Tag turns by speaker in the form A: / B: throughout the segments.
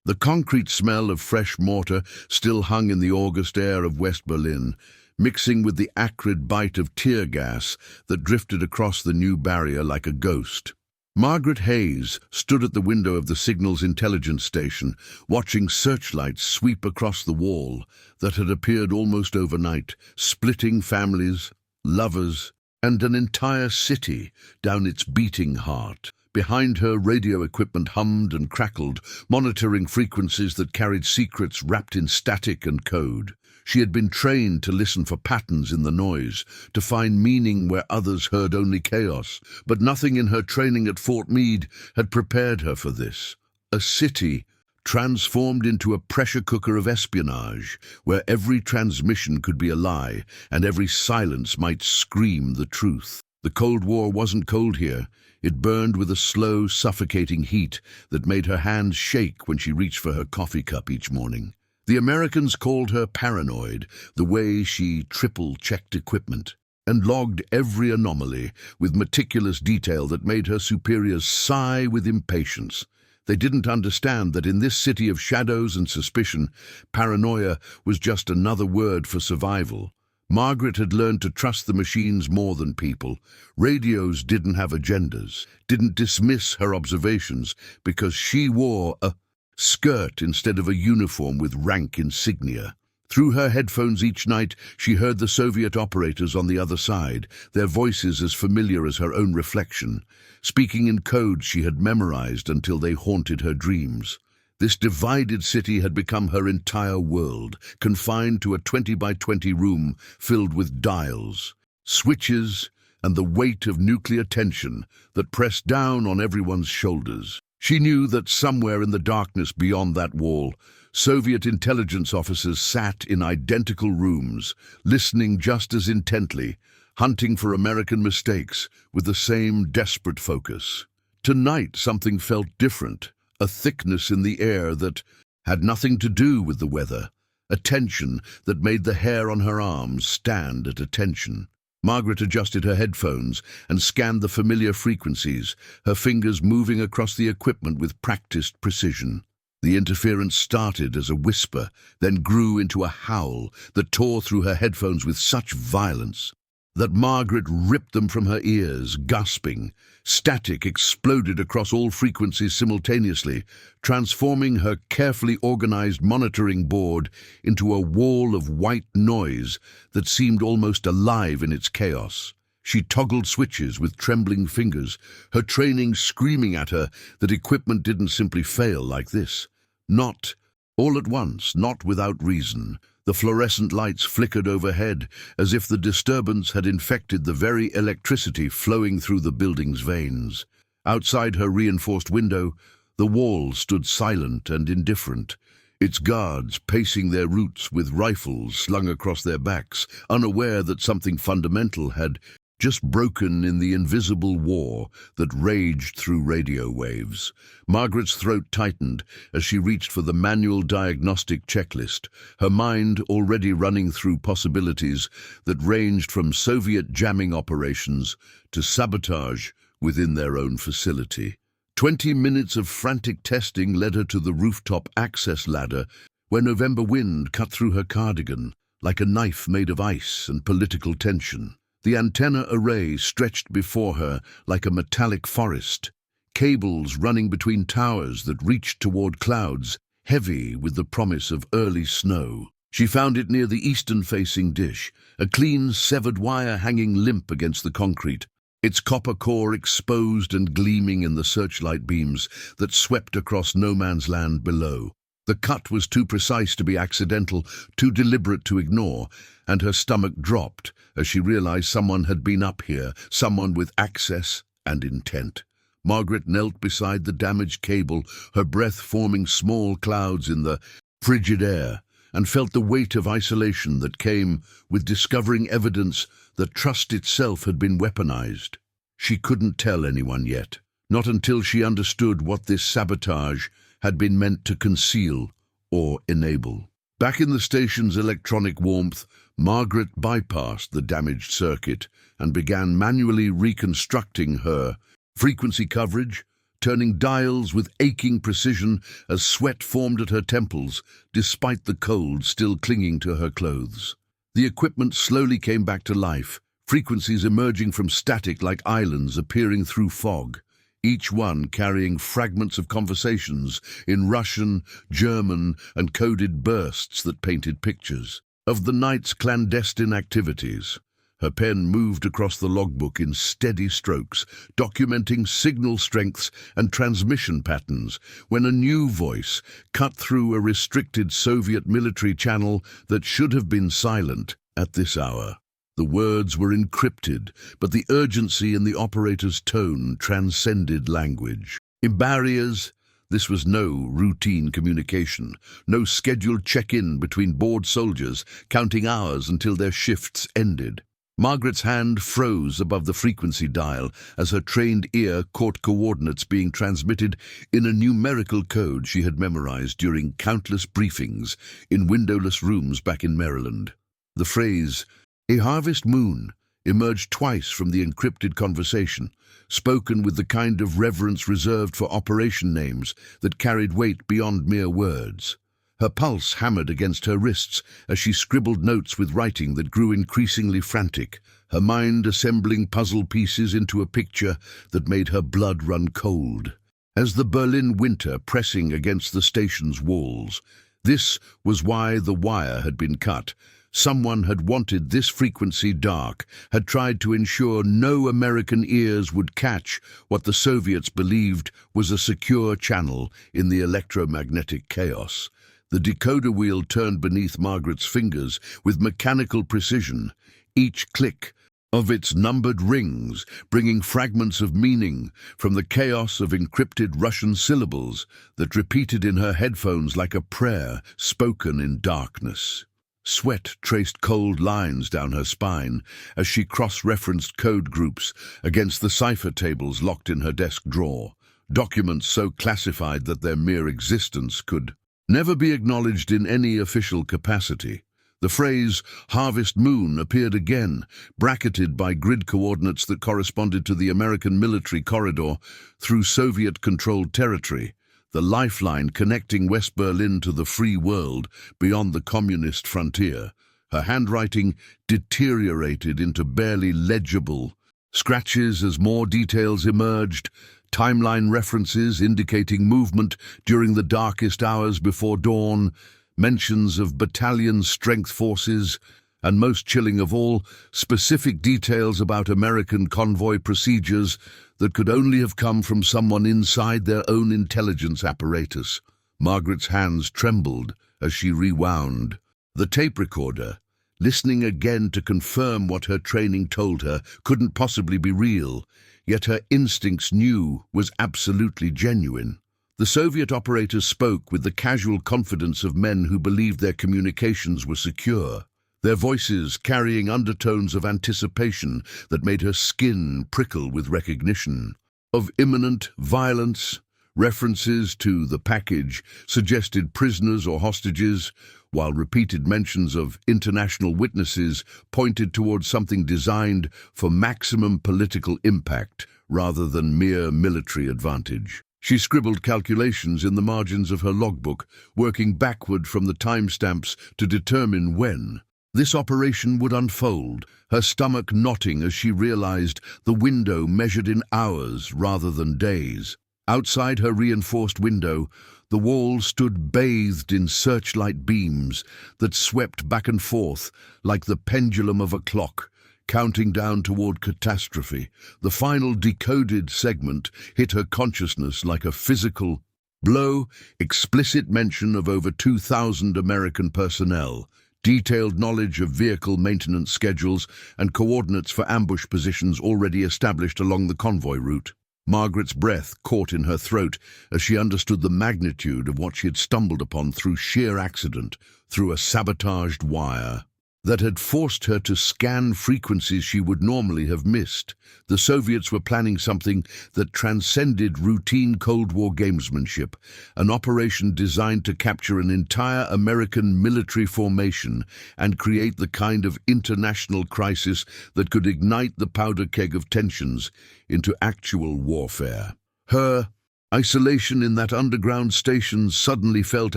A: The concrete smell of fresh mortar still hung in the August air of West Berlin, mixing with the acrid bite of tear gas that drifted across the new barrier like a ghost. Margaret Hayes stood at the window of the signal's intelligence station, watching searchlights sweep across the wall that had appeared almost overnight, splitting families, lovers, and an entire city down its beating heart. Behind her, radio equipment hummed and crackled, monitoring frequencies that carried secrets wrapped in static and code. She had been trained to listen for patterns in the noise, to find meaning where others heard only chaos. But nothing in her training at Fort Meade had prepared her for this. A city transformed into a pressure cooker of espionage, where every transmission could be a lie and every silence might scream the truth. The Cold War wasn't cold here. It burned with a slow, suffocating heat that made her hands shake when she reached for her coffee cup each morning. The Americans called her paranoid, the way she triple-checked equipment and logged every anomaly with meticulous detail that made her superiors sigh with impatience. They didn't understand that in this city of shadows and suspicion, paranoia was just another word for survival. Margaret had learned to trust the machines more than people. Radios didn't have agendas, didn't dismiss her observations because she wore a skirt instead of a uniform with rank insignia. Through her headphones each night, she heard the Soviet operators on the other side, their voices as familiar as her own reflection, speaking in code she had memorized until they haunted her dreams. This divided city had become her entire world, confined to a 20-by-20 room filled with dials, switches, and the weight of nuclear tension that pressed down on everyone's shoulders. She knew that somewhere in the darkness beyond that wall, Soviet intelligence officers sat in identical rooms, listening just as intently, hunting for American mistakes with the same desperate focus. Tonight something felt different, a thickness in the air that had nothing to do with the weather, a tension that made the hair on her arms stand at attention. Margaret adjusted her headphones and scanned the familiar frequencies, her fingers moving across the equipment with practiced precision. The interference started as a whisper, then grew into a howl that tore through her headphones with such violence that Margaret ripped them from her ears, gasping. Static exploded across all frequencies simultaneously, transforming her carefully organized monitoring board into a wall of white noise that seemed almost alive in its chaos. She toggled switches with trembling fingers, her training screaming at her that equipment didn't simply fail like this. Not all at once, not without reason. The fluorescent lights flickered overhead, as if the disturbance had infected the very electricity flowing through the building's veins. Outside her reinforced window, the wall stood silent and indifferent, its guards pacing their routes with rifles slung across their backs, unaware that something fundamental had just broken in the invisible war that raged through radio waves. Margaret's throat tightened as she reached for the manual diagnostic checklist, her mind already running through possibilities that ranged from Soviet jamming operations to sabotage within their own facility. 20 minutes of frantic testing led her to the rooftop access ladder, where November wind cut through her cardigan like a knife made of ice and political tension. The antenna array stretched before her like a metallic forest, cables running between towers that reached toward clouds, heavy with the promise of early snow. She found it near the eastern-facing dish, a clean, severed wire hanging limp against the concrete, its copper core exposed and gleaming in the searchlight beams that swept across no man's land below. The cut was too precise to be accidental, too deliberate to ignore, and her stomach dropped as she realized someone had been up here, someone with access and intent. Margaret knelt beside the damaged cable, her breath forming small clouds in the frigid air, and felt the weight of isolation that came with discovering evidence that trust itself had been weaponized. She couldn't tell anyone yet, not until she understood what this sabotage had been meant to conceal or enable. Back in the station's electronic warmth, Margaret bypassed the damaged circuit and began manually reconstructing her frequency coverage, turning dials with aching precision as sweat formed at her temples, despite the cold still clinging to her clothes. The equipment slowly came back to life, frequencies emerging from static like islands appearing through fog, each one carrying fragments of conversations in Russian, German, and coded bursts that painted pictures of the night's clandestine activities. Her pen moved across the logbook in steady strokes, documenting signal strengths and transmission patterns, when a new voice cut through a restricted Soviet military channel that should have been silent at this hour. The words were encrypted, but the urgency in the operator's tone transcended language. In barriers, this was no routine communication, no scheduled check-in between bored soldiers, counting hours until their shifts ended. Margaret's hand froze above the frequency dial as her trained ear caught coordinates being transmitted in a numerical code she had memorized during countless briefings in windowless rooms back in Maryland. The phrase, "A harvest moon," emerged twice from the encrypted conversation, spoken with the kind of reverence reserved for operation names that carried weight beyond mere words. Her pulse hammered against her wrists as she scribbled notes with writing that grew increasingly frantic, her mind assembling puzzle pieces into a picture that made her blood run cold. As the Berlin winter pressing against the station's walls, this was why the wire had been cut. Someone had wanted this frequency dark, had tried to ensure no American ears would catch what the Soviets believed was a secure channel in the electromagnetic chaos. The decoder wheel turned beneath Margaret's fingers with mechanical precision, each click of its numbered rings bringing fragments of meaning from the chaos of encrypted Russian syllables that repeated in her headphones like a prayer spoken in darkness. Sweat traced cold lines down her spine as she cross-referenced code groups against the cipher tables locked in her desk drawer, documents so classified that their mere existence could never be acknowledged in any official capacity. The phrase "harvest moon" appeared again, bracketed by grid coordinates that corresponded to the American military corridor through Soviet-controlled territory, the lifeline connecting West Berlin to the free world beyond the communist frontier. Her handwriting deteriorated into barely legible scratches as more details emerged, timeline references indicating movement during the darkest hours before dawn, mentions of battalion strength forces, and most chilling of all, specific details about American convoy procedures that could only have come from someone inside their own intelligence apparatus. Margaret's hands trembled as she rewound the tape recorder, listening again to confirm what her training told her couldn't possibly be real, yet her instincts knew was absolutely genuine. The Soviet operators spoke with the casual confidence of men who believed their communications were secure, their voices carrying undertones of anticipation that made her skin prickle with recognition of imminent violence. References to the package suggested prisoners or hostages, while repeated mentions of international witnesses pointed towards something designed for maximum political impact rather than mere military advantage. She scribbled calculations in the margins of her logbook, working backward from the timestamps to determine when this operation would unfold, her stomach knotting as she realized the window measured in hours rather than days. Outside her reinforced window, the wall stood bathed in searchlight beams that swept back and forth like the pendulum of a clock, counting down toward catastrophe. The final decoded segment hit her consciousness like a physical blow, explicit mention of over 2,000 American personnel, detailed knowledge of vehicle maintenance schedules, and coordinates for ambush positions already established along the convoy route. Margaret's breath caught in her throat as she understood the magnitude of what she had stumbled upon through sheer accident, through a sabotaged wire that had forced her to scan frequencies she would normally have missed. The Soviets were planning something that transcended routine Cold War gamesmanship, an operation designed to capture an entire American military formation and create the kind of international crisis that could ignite the powder keg of tensions into actual warfare. Her Isolation in that underground station suddenly felt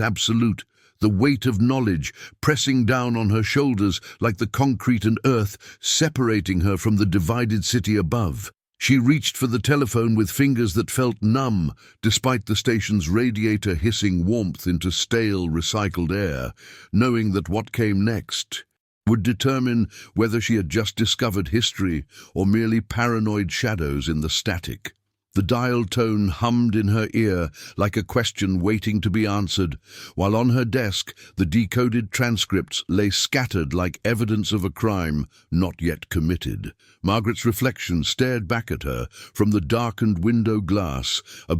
A: absolute, the weight of knowledge pressing down on her shoulders like the concrete and earth separating her from the divided city above. She reached for the telephone with fingers that felt numb, despite the station's radiator hissing warmth into stale, recycled air, knowing that what came next would determine whether she had just discovered history or merely paranoid shadows in the static. The dial tone hummed in her ear like a question waiting to be answered, while on her desk the decoded transcripts lay scattered like evidence of a crime not yet committed. Margaret's reflection stared back at her from the darkened window glass, a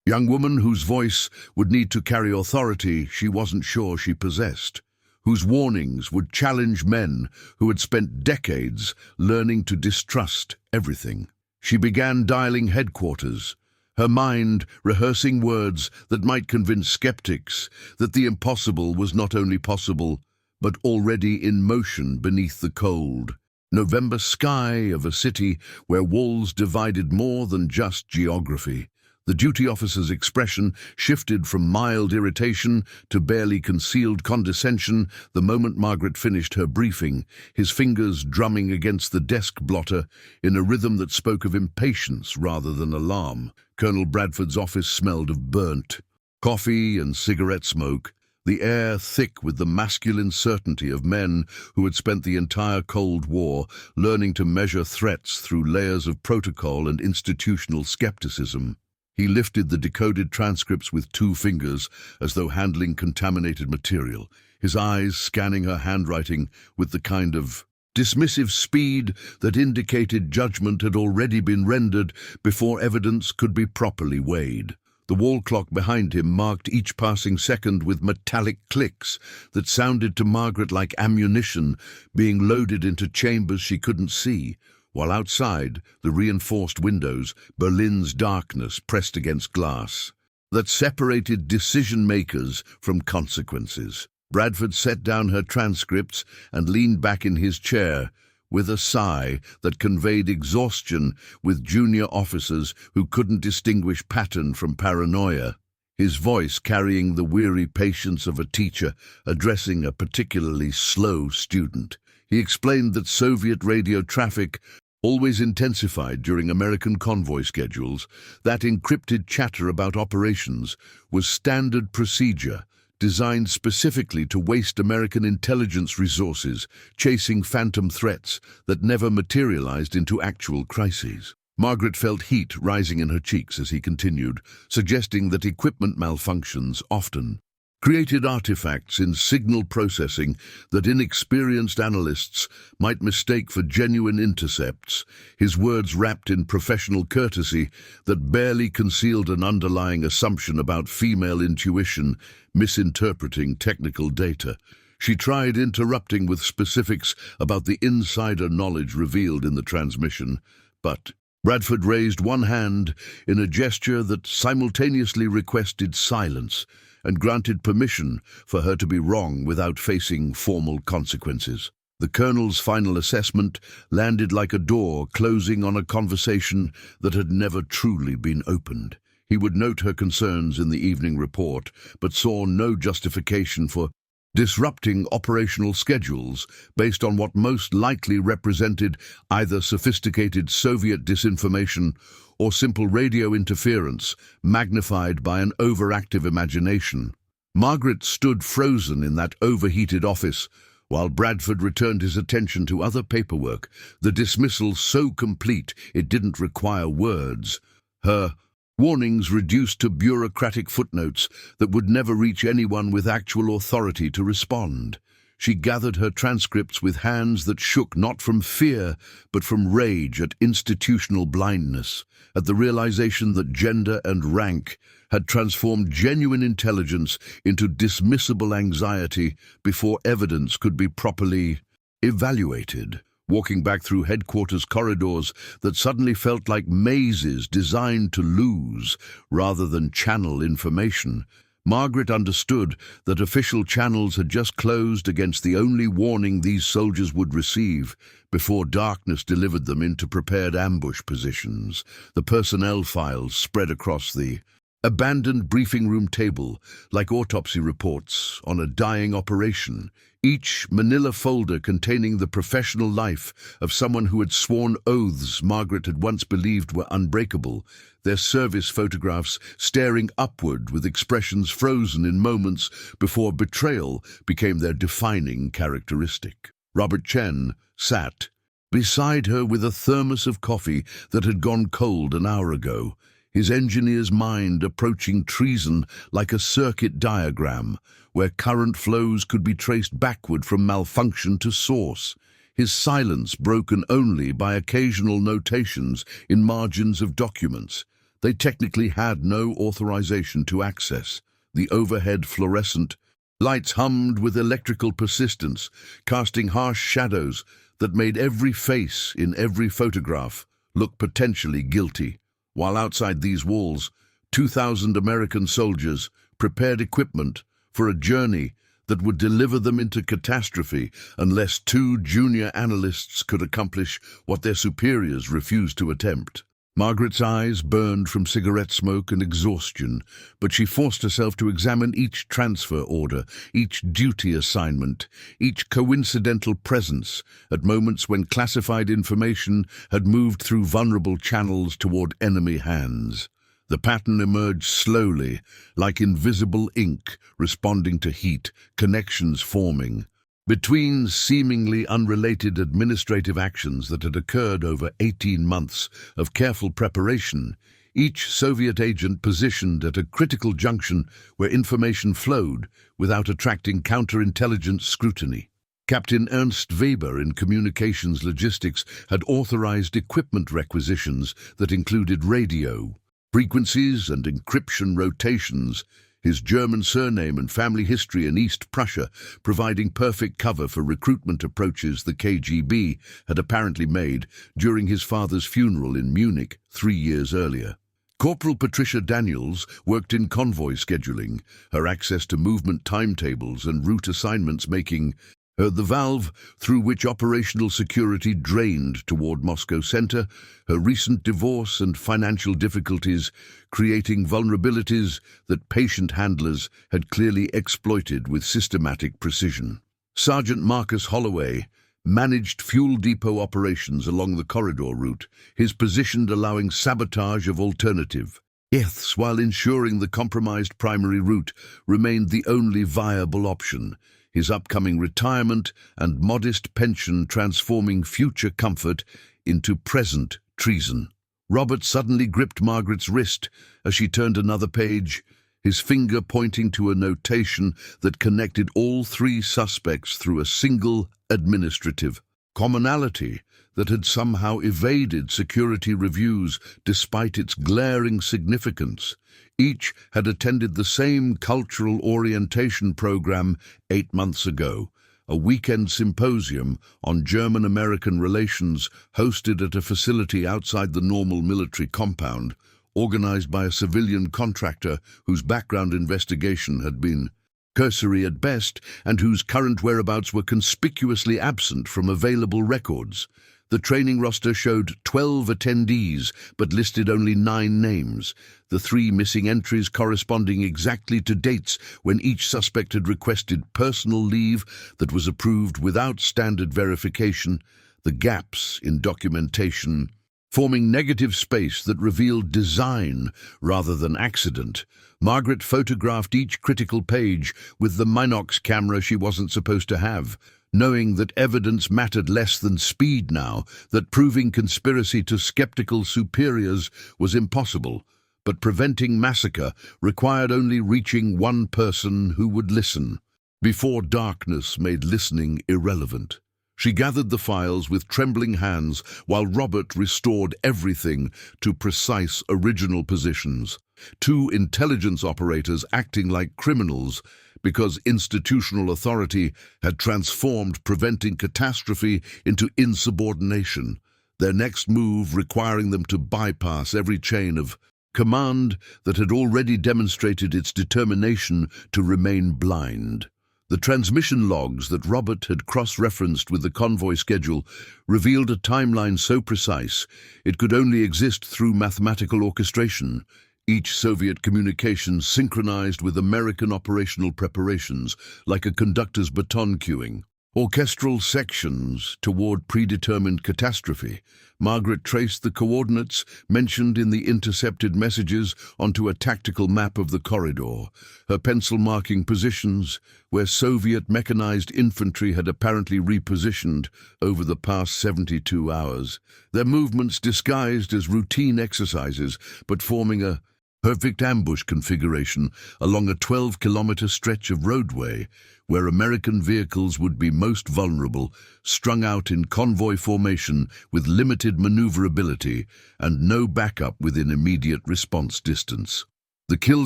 A: young woman whose voice would need to carry authority she wasn't sure she possessed, whose warnings would challenge men who had spent decades learning to distrust everything. She began dialing headquarters, her mind rehearsing words that might convince skeptics that the impossible was not only possible, but already in motion beneath the cold November sky of a city where walls divided more than just geography. The duty officer's expression shifted from mild irritation to barely concealed condescension the moment Margaret finished her briefing, his fingers drumming against the desk blotter in a rhythm that spoke of impatience rather than alarm. Colonel Bradford's office smelled of burnt coffee and cigarette smoke, the air thick with the masculine certainty of men who had spent the entire Cold War learning to measure threats through layers of protocol and institutional skepticism. He lifted the decoded transcripts with 2 fingers, as though handling contaminated material, his eyes scanning her handwriting with the kind of dismissive speed that indicated judgment had already been rendered before evidence could be properly weighed. The wall clock behind him marked each passing second with metallic clicks that sounded to Margaret like ammunition being loaded into chambers she couldn't see, while outside, the reinforced windows, Berlin's darkness pressed against glass that separated decision-makers from consequences. Bradford set down her transcripts and leaned back in his chair with a sigh that conveyed exhaustion with junior officers who couldn't distinguish pattern from paranoia, his voice carrying the weary patience of a teacher addressing a particularly slow student. He explained that Soviet radio traffic always intensified during American convoy schedules, that encrypted chatter about operations was standard procedure, designed specifically to waste American intelligence resources, chasing phantom threats that never materialized into actual crises. Margaret felt heat rising in her cheeks as he continued, suggesting that equipment malfunctions often created artifacts in signal processing that inexperienced analysts might mistake for genuine intercepts, his words wrapped in professional courtesy that barely concealed an underlying assumption about female intuition misinterpreting technical data. She tried interrupting with specifics about the insider knowledge revealed in the transmission, but Bradford raised one hand in a gesture that simultaneously requested silence and granted permission for her to be wrong without facing formal consequences. The colonel's final assessment landed like a door closing on a conversation that had never truly been opened. He would note her concerns in the evening report, but saw no justification for disrupting operational schedules based on what most likely represented either sophisticated Soviet disinformation or simple radio interference magnified by an overactive imagination. Margaret stood frozen in that overheated office while Bradford returned his attention to other paperwork, the dismissal so complete it didn't require words. Her warnings reduced to bureaucratic footnotes that would never reach anyone with actual authority to respond. She gathered her transcripts with hands that shook not from fear, but from rage at institutional blindness, at the realization that gender and rank had transformed genuine intelligence into dismissible anxiety before evidence could be properly evaluated. Walking back through headquarters corridors that suddenly felt like mazes designed to lose rather than channel information, Margaret understood that official channels had just closed against the only warning these soldiers would receive before darkness delivered them into prepared ambush positions. The personnel files spread across the Abandoned briefing room table, like autopsy reports on a dying operation. Each manila folder containing the professional life of someone who had sworn oaths Margaret had once believed were unbreakable, their service photographs staring upward with expressions frozen in moments before betrayal became their defining characteristic. Robert Chen sat beside her with a thermos of coffee that had gone cold an hour ago, his engineer's mind approaching treason like a circuit diagram, where current flows could be traced backward from malfunction to source, his silence broken only by occasional notations in margins of documents they technically had no authorization to access. The overhead fluorescent lights hummed with electrical persistence, casting harsh shadows that made every face in every photograph look potentially guilty. While outside these walls, 2,000 American soldiers prepared equipment for a journey that would deliver them into catastrophe unless two junior analysts could accomplish what their superiors refused to attempt. Margaret's eyes burned from cigarette smoke and exhaustion, but she forced herself to examine each transfer order, each duty assignment, each coincidental presence at moments when classified information had moved through vulnerable channels toward enemy hands. The pattern emerged slowly, like invisible ink responding to heat, connections forming. Between seemingly unrelated administrative actions that had occurred over 18 months of careful preparation, each Soviet agent positioned at a critical junction where information flowed without attracting counterintelligence scrutiny. Captain Ernst Weber in communications logistics had authorized equipment requisitions that included radio frequencies and encryption rotations, his German surname and family history in East Prussia providing perfect cover for recruitment approaches the KGB had apparently made during his father's funeral in Munich 3 years earlier. Corporal Patricia Daniels worked in convoy scheduling, her access to movement timetables and route assignments making her the valve through which operational security drained toward Moscow Center, her recent divorce and financial difficulties creating vulnerabilities that patient handlers had clearly exploited with systematic precision. Sergeant Marcus Holloway managed fuel depot operations along the corridor route, his position allowing sabotage of alternative paths while ensuring the compromised primary route remained the only viable option, his upcoming retirement and modest pension transforming future comfort into present treason. Robert suddenly gripped Margaret's wrist as she turned another page, his finger pointing to a notation that connected all 3 suspects through a single administrative commonality that had somehow evaded security reviews despite its glaring significance. Each had attended the same cultural orientation program 8 months ago, a weekend symposium on German-American relations hosted at a facility outside the normal military compound, organized by a civilian contractor whose background investigation had been cursory at best and whose current whereabouts were conspicuously absent from available records. The training roster showed 12 attendees, but listed only 9 names, the 3 missing entries corresponding exactly to dates when each suspect had requested personal leave that was approved without standard verification, the gaps in documentation forming negative space that revealed design rather than accident. Margaret photographed each critical page with the Minox camera she wasn't supposed to have, knowing that evidence mattered less than speed now, that proving conspiracy to skeptical superiors was impossible, but preventing massacre required only reaching one person who would listen, before darkness made listening irrelevant. She gathered the files with trembling hands while Robert restored everything to precise original positions. 2 intelligence operators acting like criminals because institutional authority had transformed preventing catastrophe into insubordination, their next move requiring them to bypass every chain of command that had already demonstrated its determination to remain blind. The transmission logs that Robert had cross-referenced with the convoy schedule revealed a timeline so precise it could only exist through mathematical orchestration. each Soviet communication synchronized with American operational preparations, like a conductor's baton cueing. Orchestral sections toward predetermined catastrophe. Margaret traced the coordinates mentioned in the intercepted messages onto a tactical map of the corridor, her pencil marking positions where Soviet mechanized infantry had apparently repositioned over the past 72 hours, their movements disguised as routine exercises but forming a perfect ambush configuration along a 12-kilometer stretch of roadway where American vehicles would be most vulnerable, strung out in convoy formation with limited maneuverability and no backup within immediate response distance. The kill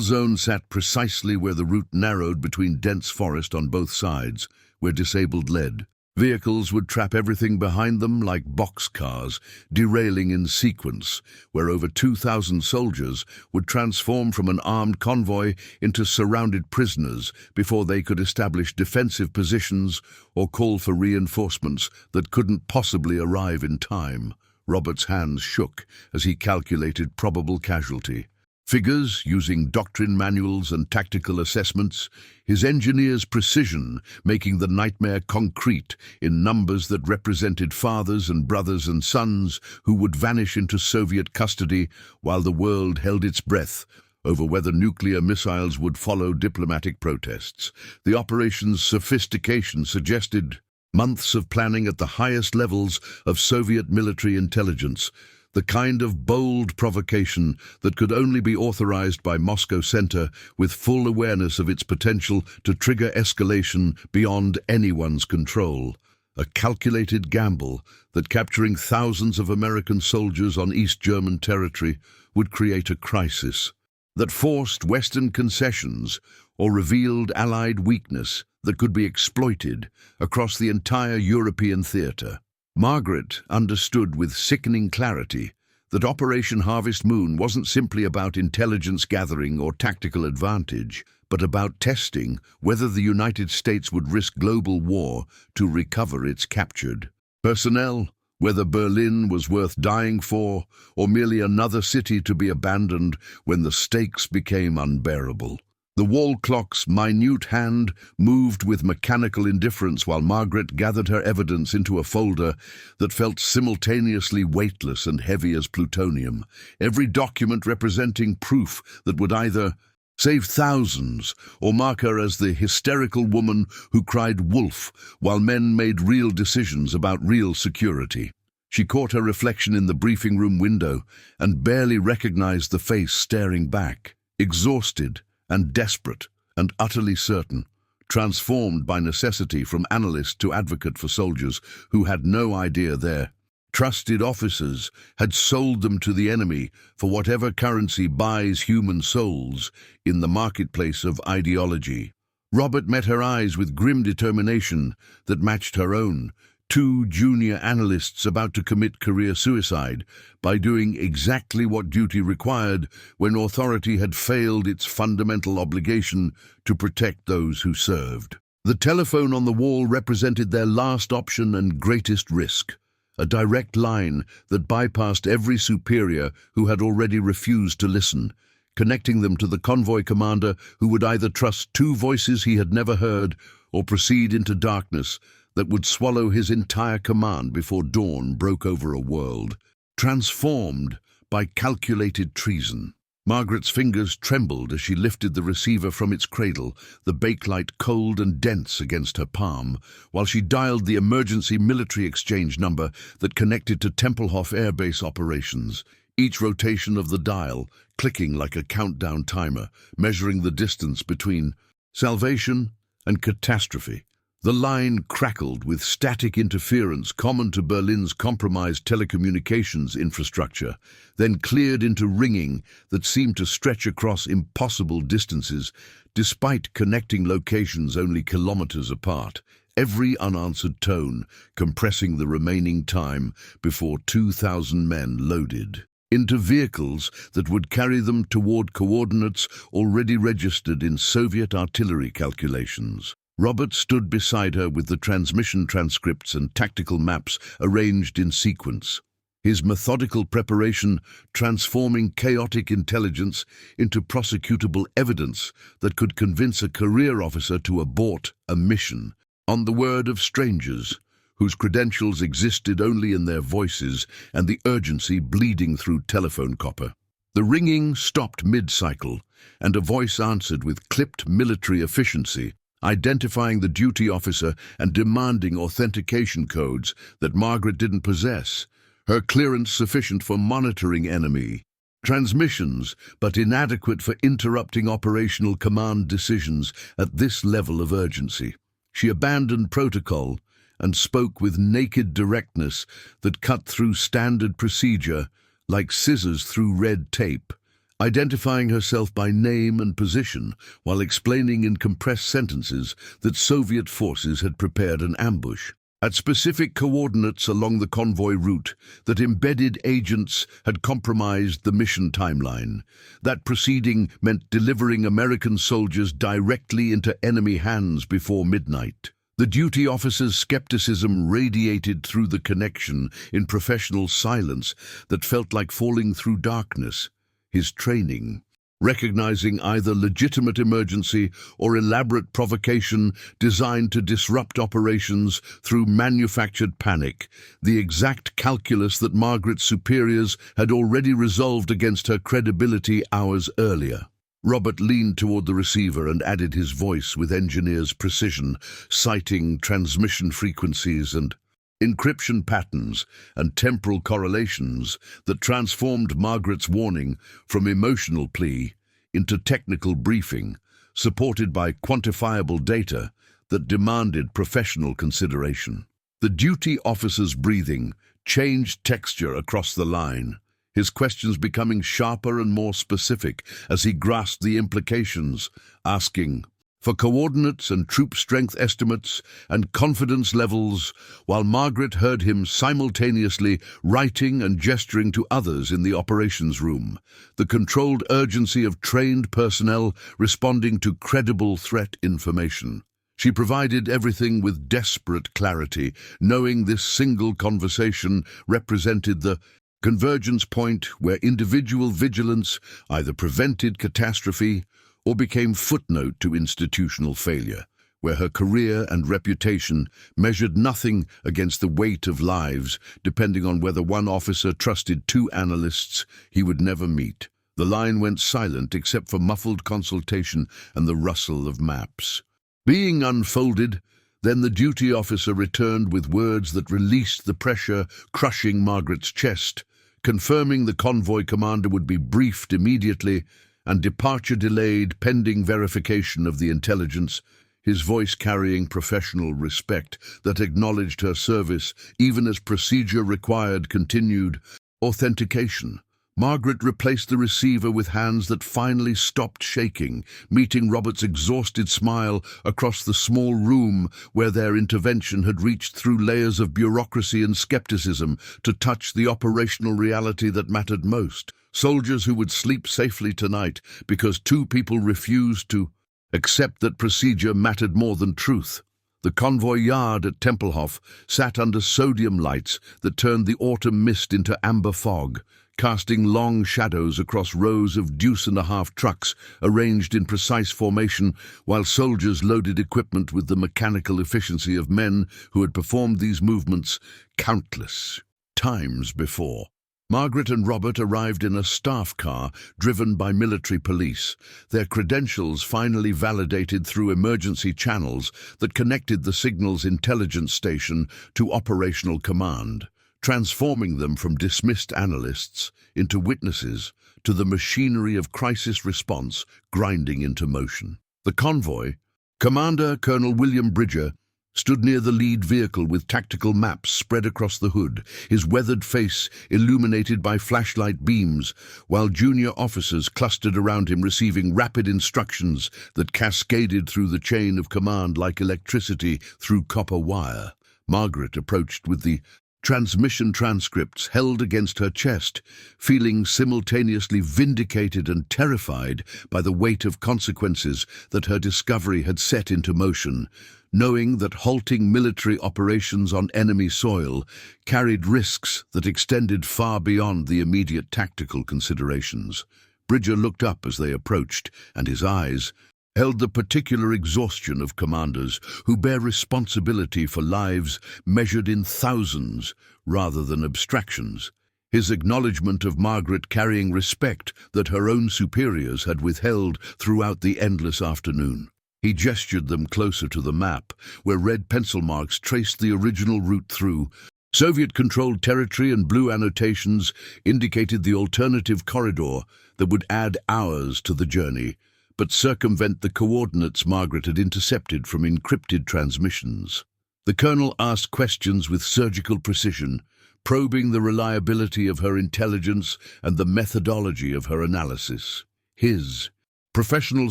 A: zone sat precisely where the route narrowed between dense forest on both sides, where disabled led. Vehicles would trap everything behind them like boxcars, derailing in sequence, where over 2,000 soldiers would transform from an armed convoy into surrounded prisoners before they could establish defensive positions or call for reinforcements that couldn't possibly arrive in time. Robert's hands shook as he calculated probable casualty. Figures using doctrine manuals and tactical assessments, his engineers' precision making the nightmare concrete in numbers that represented fathers and brothers and sons who would vanish into Soviet custody while the world held its breath over whether nuclear missiles would follow diplomatic protests. The operation's sophistication suggested months of planning at the highest levels of Soviet military intelligence, the kind of bold provocation that could only be authorized by Moscow Center with full awareness of its potential to trigger escalation beyond anyone's control. A calculated gamble that capturing thousands of American soldiers on East German territory would create a crisis that forced Western concessions or revealed Allied weakness that could be exploited across the entire European theater. Margaret understood with sickening clarity that Operation Harvest Moon wasn't simply about intelligence gathering or tactical advantage, but about testing whether the United States would risk global war to recover its captured personnel, whether Berlin was worth dying for or merely another city to be abandoned when the stakes became unbearable. The wall clock's minute hand moved with mechanical indifference while Margaret gathered her evidence into a folder that felt simultaneously weightless and heavy as plutonium, every document representing proof that would either save thousands or mark her as the hysterical woman who cried wolf while men made real decisions about real security. She caught her reflection in the briefing room window and barely recognized the face staring back, exhausted and desperate and utterly certain, transformed by necessity from analyst to advocate for soldiers who had no idea their trusted officers had sold them to the enemy for whatever currency buys human souls in the marketplace of ideology. Robert met her eyes with grim determination that matched her own, two junior analysts about to commit career suicide by doing exactly what duty required when authority had failed its fundamental obligation to protect those who served. The telephone on the wall represented their last option and greatest risk, a direct line that bypassed every superior who had already refused to listen, connecting them to the convoy commander who would either trust two voices he had never heard or proceed into darkness that would swallow his entire command before dawn broke over a world transformed by calculated treason. Margaret's fingers trembled as she lifted the receiver from its cradle, the bakelite cold and dense against her palm, while she dialed the emergency military exchange number that connected to Tempelhof Air Base operations, each rotation of the dial clicking like a countdown timer, measuring the distance between salvation and catastrophe. The line crackled with static interference common to Berlin's compromised telecommunications infrastructure, then cleared into ringing that seemed to stretch across impossible distances, despite connecting locations only kilometers apart, every unanswered tone compressing the remaining time before 2,000 men loaded into vehicles that would carry them toward coordinates already registered in Soviet artillery calculations. Robert stood beside her with the transmission transcripts and tactical maps arranged in sequence. his methodical preparation transforming chaotic intelligence into prosecutable evidence that could convince a career officer to abort a mission, on the word of strangers, whose credentials existed only in their voices and the urgency bleeding through telephone copper. The ringing stopped mid-cycle, and a voice answered with clipped military efficiency, identifying the duty officer and demanding authentication codes that Margaret didn't possess, her clearance sufficient for monitoring enemy transmissions, but inadequate for interrupting operational command decisions at this level of urgency. She abandoned protocol and spoke with naked directness that cut through standard procedure like scissors through red tape, identifying herself by name and position while explaining in compressed sentences that Soviet forces had prepared an ambush at specific coordinates along the convoy route, that embedded agents had compromised the mission timeline. That proceeding meant delivering American soldiers directly into enemy hands before midnight. The duty officer's skepticism radiated through the connection in professional silence that felt like falling through darkness. His training, recognizing either legitimate emergency or elaborate provocation designed to disrupt operations through manufactured panic, the exact calculus that Margaret's superiors had already resolved against her credibility hours earlier. Robert leaned toward the receiver and added his voice with engineer's precision, citing transmission frequencies and encryption patterns and temporal correlations that transformed Margaret's warning from emotional plea into technical briefing, supported by quantifiable data that demanded professional consideration. The duty officer's breathing changed texture across the line, his questions becoming sharper and more specific as he grasped the implications, asking for coordinates and troop strength estimates and confidence levels, while Margaret heard him simultaneously writing and gesturing to others in the operations room, the controlled urgency of trained personnel responding to credible threat information. She provided everything with desperate clarity, knowing this single conversation represented the convergence point where individual vigilance either prevented catastrophe or became footnote to institutional failure, where her career and reputation measured nothing against the weight of lives, depending on whether one officer trusted two analysts he would never meet. The line went silent except for muffled consultation and the rustle of maps. Being unfolded, then the duty officer returned with words that released the pressure crushing Margaret's chest, confirming the convoy commander would be briefed immediately and departure delayed pending verification of the intelligence, his voice carrying professional respect that acknowledged her service even as procedure required continued authentication. Margaret replaced the receiver with hands that finally stopped shaking, meeting Robert's exhausted smile across the small room where their intervention had reached through layers of bureaucracy and skepticism to touch the operational reality that mattered most. Soldiers who would sleep safely tonight because two people refused to accept that procedure mattered more than truth. The convoy yard at Tempelhof sat under sodium lights that turned the autumn mist into amber fog, casting long shadows across rows of deuce-and-a-half trucks arranged in precise formation, while soldiers loaded equipment with the mechanical efficiency of men who had performed these movements countless times before. Margaret and Robert arrived in a staff car driven by military police, their credentials finally validated through emergency channels that connected the signal's intelligence station to operational command, transforming them from dismissed analysts into witnesses to the machinery of crisis response grinding into motion. The convoy, Commander Colonel William Bridger, stood near the lead vehicle with tactical maps spread across the hood, his weathered face illuminated by flashlight beams, while junior officers clustered around him receiving rapid instructions that cascaded through the chain of command like electricity through copper wire. Margaret approached with the transmission transcripts held against her chest, feeling simultaneously vindicated and terrified by the weight of consequences that her discovery had set into motion, knowing that halting military operations on enemy soil carried risks that extended far beyond the immediate tactical considerations. Bridger looked up as they approached, and his eyes held the particular exhaustion of commanders who bear responsibility for lives measured in thousands rather than abstractions. His acknowledgement of Margaret carrying respect that her own superiors had withheld throughout the endless afternoon. He gestured them closer to the map, where red pencil marks traced the original route through. Soviet-controlled territory and blue annotations indicated the alternative corridor that would add hours to the journey, but circumvent the coordinates Margaret had intercepted from encrypted transmissions. The colonel asked questions with surgical precision, probing the reliability of her intelligence and the methodology of her analysis. His professional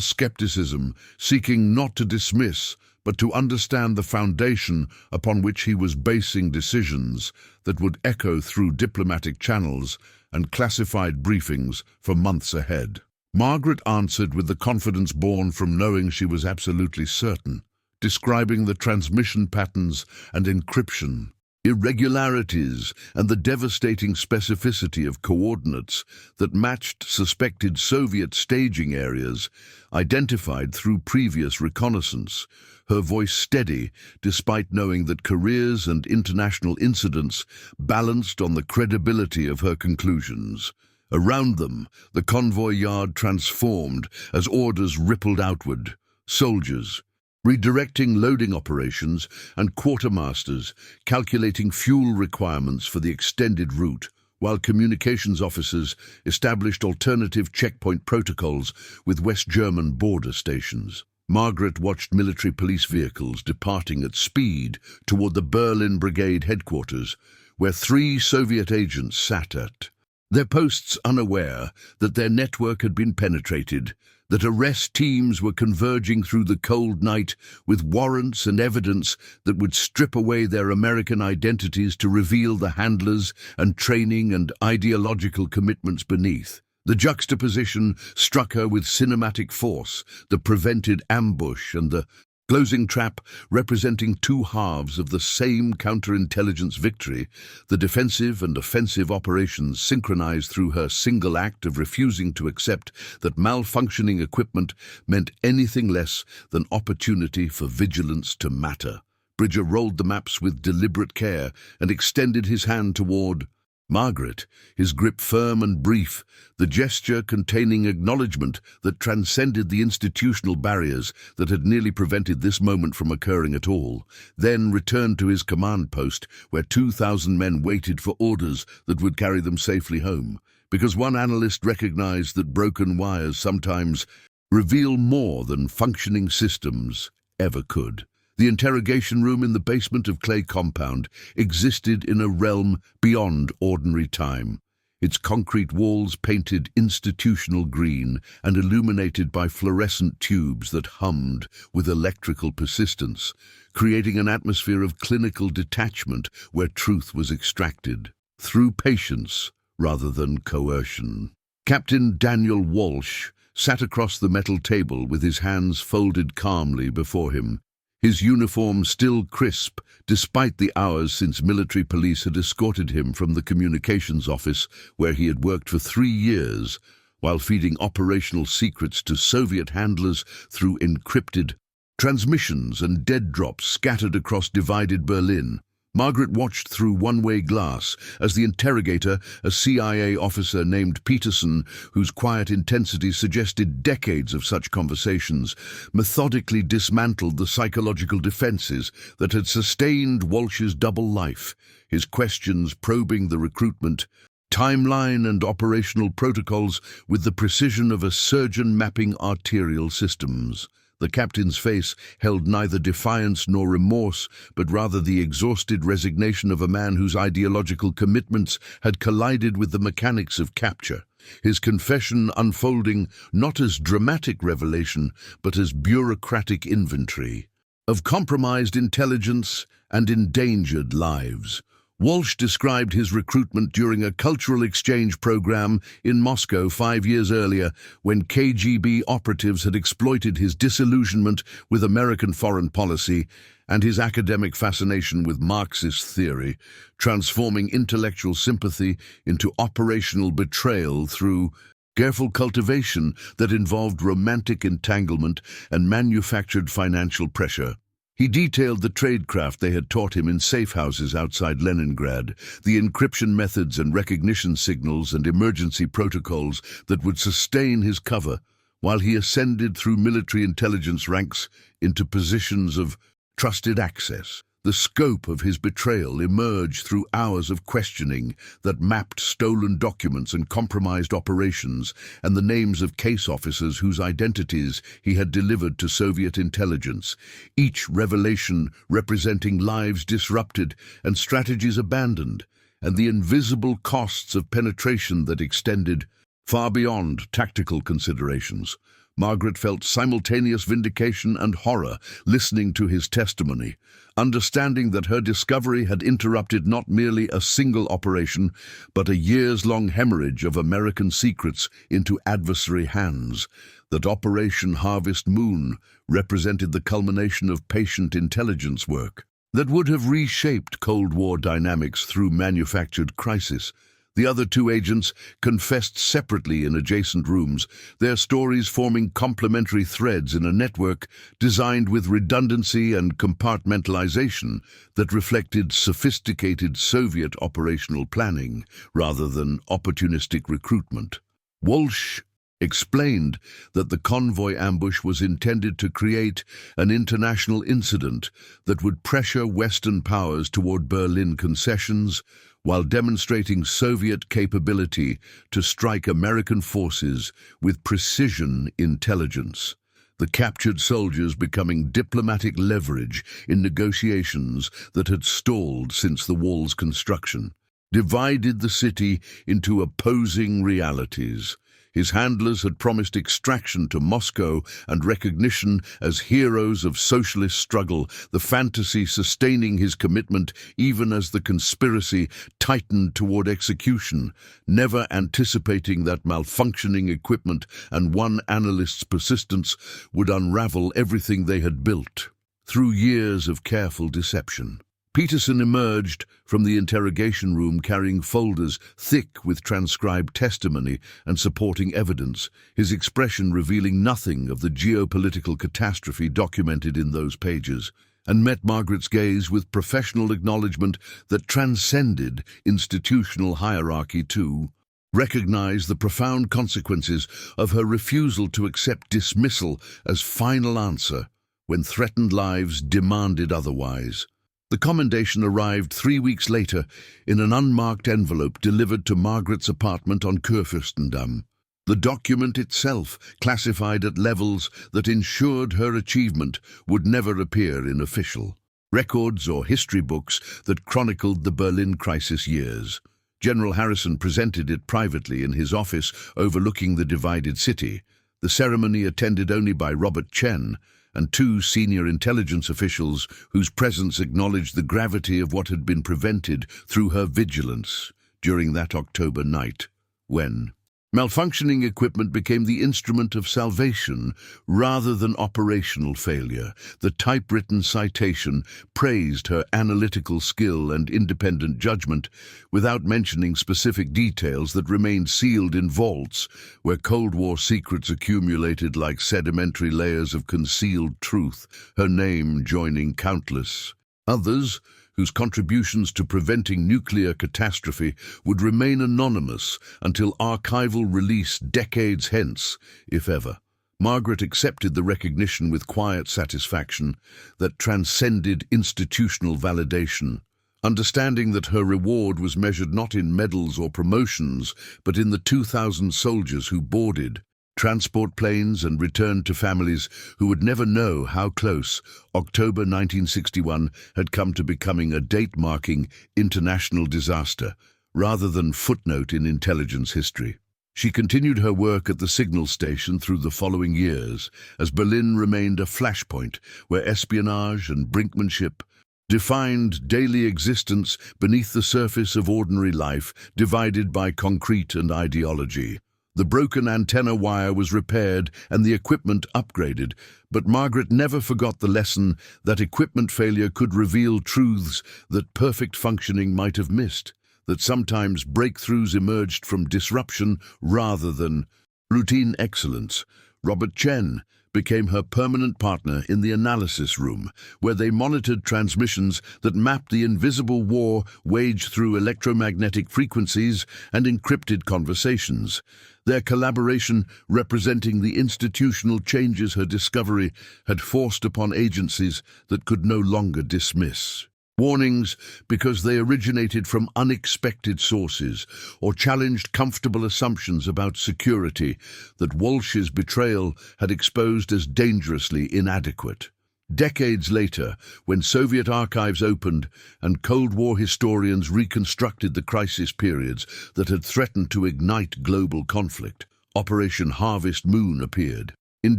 A: skepticism, seeking not to dismiss, but to understand the foundation upon which he was basing decisions that would echo through diplomatic channels and classified briefings for months ahead. Margaret answered with the confidence born from knowing she was absolutely certain, describing the transmission patterns and encryption, irregularities, and the devastating specificity of coordinates that matched suspected Soviet staging areas identified through previous reconnaissance, her voice steady despite knowing that careers and international incidents balanced on the credibility of her conclusions. Around them, the convoy yard transformed as orders rippled outward. Soldiers, redirecting loading operations, and quartermasters, calculating fuel requirements for the extended route, while communications officers established alternative checkpoint protocols with West German border stations. Margaret watched military police vehicles departing at speed toward the Berlin Brigade headquarters, where 3 Soviet agents sat at their posts, unaware that their network had been penetrated, that arrest teams were converging through the cold night with warrants and evidence that would strip away their American identities to reveal the handlers and training and ideological commitments beneath. The juxtaposition struck her with cinematic force, the prevented ambush and the closing trap representing 2 halves of the same counterintelligence victory, the defensive and offensive operations synchronized through her single act of refusing to accept that malfunctioning equipment meant anything less than opportunity for vigilance to matter. Bridger rolled the maps with deliberate care and extended his hand toward Margaret, his grip firm and brief, the gesture containing acknowledgement that transcended the institutional barriers that had nearly prevented this moment from occurring at all, then returned to his command post where 2,000 men waited for orders that would carry them safely home, because one analyst recognized that broken wires sometimes reveal more than functioning systems ever could. The interrogation room in the basement of Clay Compound existed in a realm beyond ordinary time, its concrete walls painted institutional green and illuminated by fluorescent tubes that hummed with electrical persistence, creating an atmosphere of clinical detachment where truth was extracted through patience rather than coercion. Captain Daniel Walsh sat across the metal table with his hands folded calmly before him, his uniform still crisp despite the hours since military police had escorted him from the communications office where he had worked for 3 years while feeding operational secrets to Soviet handlers through encrypted transmissions and dead drops scattered across divided Berlin. Margaret watched through one-way glass as the interrogator, a CIA officer named Peterson, whose quiet intensity suggested decades of such conversations, methodically dismantled the psychological defenses that had sustained Walsh's double life, his questions probing the recruitment, timeline and operational protocols with the precision of a surgeon mapping arterial systems. The captain's face held neither defiance nor remorse, but rather the exhausted resignation of a man whose ideological commitments had collided with the mechanics of capture, his confession unfolding not as dramatic revelation, but as bureaucratic inventory of compromised intelligence and endangered lives. Walsh described his recruitment during a cultural exchange program in Moscow 5 years earlier, when KGB operatives had exploited his disillusionment with American foreign policy and his academic fascination with Marxist theory, transforming intellectual sympathy into operational betrayal through careful cultivation that involved romantic entanglement and manufactured financial pressure. He detailed the tradecraft they had taught him in safe houses outside Leningrad, the encryption methods and recognition signals and emergency protocols that would sustain his cover, while he ascended through military intelligence ranks into positions of trusted access. The scope of his betrayal emerged through hours of questioning that mapped stolen documents and compromised operations, and the names of case officers whose identities he had delivered to Soviet intelligence, each revelation representing lives disrupted and strategies abandoned, and the invisible costs of penetration that extended far beyond tactical considerations. Margaret felt simultaneous vindication and horror listening to his testimony, understanding that her discovery had interrupted not merely a single operation, but a years-long hemorrhage of American secrets into adversary hands. That Operation Harvest Moon represented the culmination of patient intelligence work that would have reshaped Cold War dynamics through manufactured crisis. The other two agents confessed separately in adjacent rooms, their stories forming complementary threads in a network designed with redundancy and compartmentalization that reflected sophisticated Soviet operational planning rather than opportunistic recruitment. Walsh explained that the convoy ambush was intended to create an international incident that would pressure Western powers toward Berlin concessions, while demonstrating Soviet capability to strike American forces with precision intelligence. The captured soldiers becoming diplomatic leverage in negotiations that had stalled since the wall's construction, divided the city into opposing realities. His handlers had promised extraction to Moscow and recognition as heroes of socialist struggle, the fantasy sustaining his commitment even as the conspiracy tightened toward execution, never anticipating that malfunctioning equipment and one analyst's persistence would unravel everything they had built. Through years of careful deception, Peterson emerged from the interrogation room carrying folders thick with transcribed testimony and supporting evidence, his expression revealing nothing of the geopolitical catastrophe documented in those pages, and met Margaret's gaze with professional acknowledgement that transcended institutional hierarchy to recognize the profound consequences of her refusal to accept dismissal as final answer when threatened lives demanded otherwise. The commendation arrived 3 weeks later in an unmarked envelope delivered to Margaret's apartment on Kurfürstendamm. The document itself, classified at levels that ensured her achievement, would never appear in official records or history books that chronicled the Berlin crisis years. General Harrison presented it privately in his office overlooking the divided city, the ceremony attended only by Robert Chen and 2 senior intelligence officials whose presence acknowledged the gravity of what had been prevented through her vigilance during that October night, when malfunctioning equipment became the instrument of salvation rather than operational failure. The typewritten citation praised her analytical skill and independent judgment without mentioning specific details that remained sealed in vaults where Cold War secrets accumulated like sedimentary layers of concealed truth, her name joining countless others whose contributions to preventing nuclear catastrophe would remain anonymous until archival release decades hence, if ever. Margaret accepted the recognition with quiet satisfaction that transcended institutional validation, understanding that her reward was measured not in medals or promotions, but in the 2,000 soldiers who boarded transport planes and returned to families who would never know how close October 1961 had come to becoming a date-marking international disaster, rather than footnote in intelligence history. She continued her work at the signal station through the following years, as Berlin remained a flashpoint where espionage and brinkmanship defined daily existence beneath the surface of ordinary life, divided by concrete and ideology. The broken antenna wire was repaired and the equipment upgraded, but Margaret never forgot the lesson that equipment failure could reveal truths that perfect functioning might have missed, that sometimes breakthroughs emerged from disruption rather than routine excellence. Robert Chen became her permanent partner in the analysis room, where they monitored transmissions that mapped the invisible war waged through electromagnetic frequencies and encrypted conversations. Their collaboration, representing the institutional changes her discovery had forced upon agencies that could no longer dismiss. Warnings because they originated from unexpected sources or challenged comfortable assumptions about security that Walsh's betrayal had exposed as dangerously inadequate. Decades later, when Soviet archives opened and Cold War historians reconstructed the crisis periods that had threatened to ignite global conflict, Operation Harvest Moon appeared in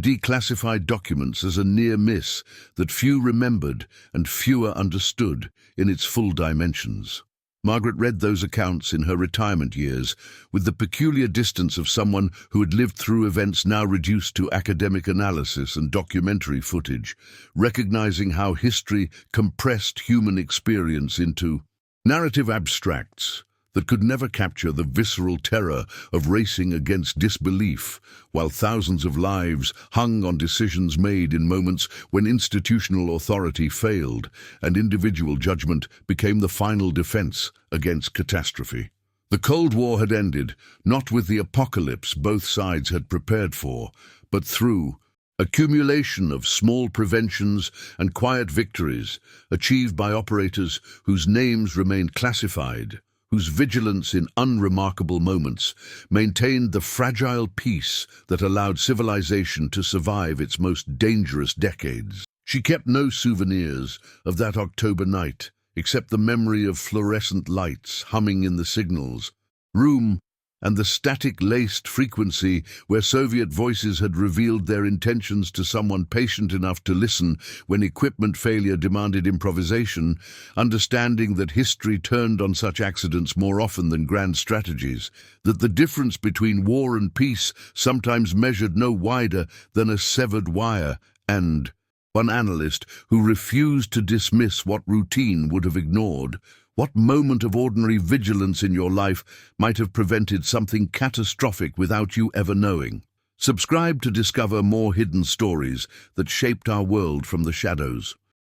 A: declassified documents as a near miss that few remembered and fewer understood in its full dimensions. Margaret read those accounts in her retirement years with the peculiar distance of someone who had lived through events now reduced to academic analysis and documentary footage, recognizing how history compressed human experience into narrative abstracts that could never capture the visceral terror of racing against disbelief, while thousands of lives hung on decisions made in moments when institutional authority failed and individual judgment became the final defense against catastrophe. The Cold War had ended, not with the apocalypse both sides had prepared for, but through accumulation of small preventions and quiet victories achieved by operators whose names remained classified, whose vigilance in unremarkable moments maintained the fragile peace that allowed civilization to survive its most dangerous decades. She kept no souvenirs of that October night, except the memory of fluorescent lights humming in the signals room and the static-laced frequency where Soviet voices had revealed their intentions to someone patient enough to listen when equipment failure demanded improvisation, understanding that history turned on such accidents more often than grand strategies, that the difference between war and peace sometimes measured no wider than a severed wire, and one analyst who refused to dismiss what routine would have ignored. What moment of ordinary vigilance in your life might have prevented something catastrophic without you ever knowing? Subscribe to discover more hidden stories that shaped our world from the shadows.